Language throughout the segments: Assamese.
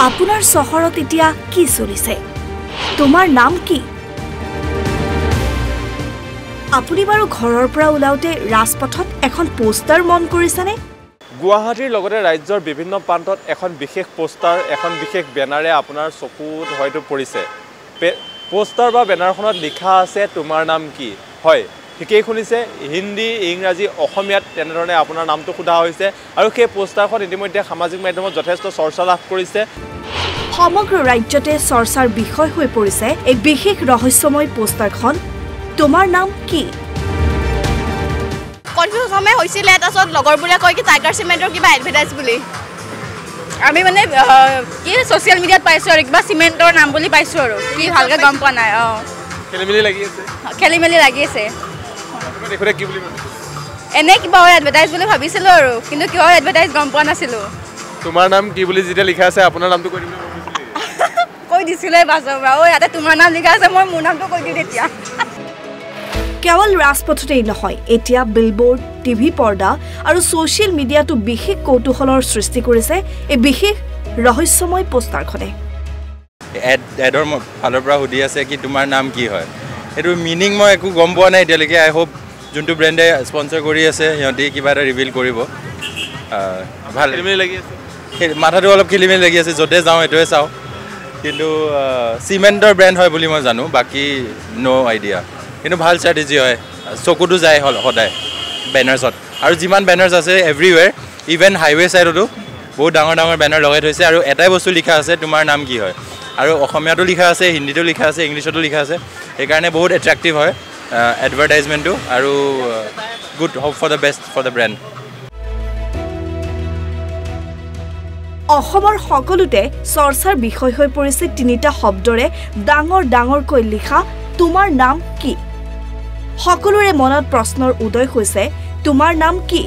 আপোনাৰ চহৰত এতিয়া কি চলিছে তোমাৰ নাম কি আপুনি বাৰু ঘৰৰ পৰা ওলাওতে ৰাজপথত এখন পোষ্টাৰ মন কৰিছানে গুৱাহাটীৰ লগতে ৰাজ্যৰ বিভিন্ন প্ৰান্তত এখন বিশেষ পোষ্টাৰ এখন বিশেষ বেনাৰে আপোনাৰ চকুত হয়তো পৰিছে পোষ্টাৰ বা বেনাৰখনত লিখা আছে তোমাৰ নাম কি হয় ঠিকেই শুনিছে হিন্দী ইংৰাজী অসমীয়াত তেনেধৰণে আপোনাৰ নামটো সোধা হৈছে আৰু সেই পোষ্টাৰখন ইতিমধ্যে সামাজিক মাধ্যমত যথেষ্ট চৰ্চা লাভ কৰিছে সমগ্ৰ ৰাজ্যতে চৰ্চাৰ বিষয় হৈ পৰিছে এই বিশেষ ৰহস্যময় পোষ্টাৰখন তোমাৰ নাম কি কনফিউজ সময় হৈছিলে তাৰছত লগৰবোৰে কয় কি টাইগাৰ সিমেন্টৰ কিবা এডভাৰটাইজ বুলি আমি মানে কি সোশ্যাল মিডিয়াত পাইছো আৰু কিবা সিমেন্টৰ নাম বুলি পাইছো আৰু কি ভালকে গম পোৱা নাই খেলিমেলি লাগি আছে দেখুৰে কি বুলি এনে কিবা এডভাৰটাইজ বুলি ভাবিছিলো আৰু কিন্তু কিবা এডভাৰটাইজ গম পোৱা নাছিলো তোমাৰ নাম কি বুলি যেতিয়া লিখা আছে আপোনাৰ নামটো কৈ দিবলৈ কৈ দিছিলে বাজবা ও ইয়াতে তোমাৰ নাম লিখা আছে মই মোৰ নামটো কৈ দিওঁ তেতিয়া কেৱল ৰাজপথতেই নহয় এতিয়া বিলবোৰ্ড টিভি পৰ্দা আৰু সোশ্যাল মিডিয়াটো বিশেষ কৌতুহলৰ সৃষ্টি কৰিছে এই বিশেষ ৰহস্যময় পোষ্টাৰখনে এডৰ ফালৰ পৰা সুধি আছে কি তোমাৰ নাম কি হয় এটো মিনিং মই একো গম পোৱা নাই এতিয়ালৈকে আই হোপ যোনটো ব্ৰেণ্ডে স্পন্সৰ কৰি আছে সিহঁতি কিবা এটা ৰিভিল কৰিব ভাল খেলিমেলি লাগি আছে মাথাটো অলপ খেলিমেলি লাগি আছে য'তে যাওঁ এটোৱে চাওঁ কিন্তু সিমেন্টৰ ব্ৰেণ্ড হয় বুলি মই জানো বাকি নো আইডিয়া কিন্তু ভাল ষ্ট্ৰেটেজি হয় চকুটো যায় সদায় বেনাৰ্ছত আৰু যিমান বেনাৰ্ছ আছে এভৰিৱেৰ ইভেন হাইৱে ছাইডতো বহুত ডাঙৰ ডাঙৰ বেনাৰ লগাই থৈছে আৰু এটাই বস্তু লিখা আছে তোমাৰ নাম কি হয় আৰু অসমীয়াটো লিখা আছে হিন্দীটো লিখা আছে ইংলিছতো লিখা আছে সেইকাৰণে বহুত এট্ৰেক্টিভ হয় এডভাৰটাইজমেণ্টটো আৰু good hope for the best for the brand অসমৰ সকলোতে চৰ্চাৰ বিষয় হৈ পৰিছে তিনিটা শব্দৰে ডাঙৰ ডাঙৰকৈ লিখা তোমাৰ নাম কি সকলোৰে মনত প্ৰশ্নৰ উদয় হৈছে তোমাৰ নাম কি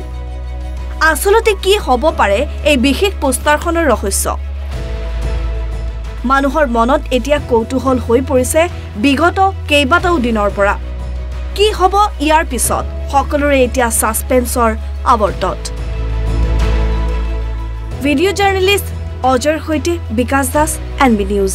আসলতে কি হ'ব পাৰে এই বিশেষ পোষ্টাৰখনৰ ৰহস্য মানুহৰ মনত এতিয়া কৌতুহল হৈ পৰিছে বিগত কেইবাটাও দিনৰ পৰা কি হ'ব ইয়াৰ পিছত সকলোৰে এতিয়া সাসপেন্সৰ আৱৰ্তত ভিডিঅ' জাৰ্নেলিষ্ট অজয়ৰ সৈতে বিকাশ দাস NB নিউজ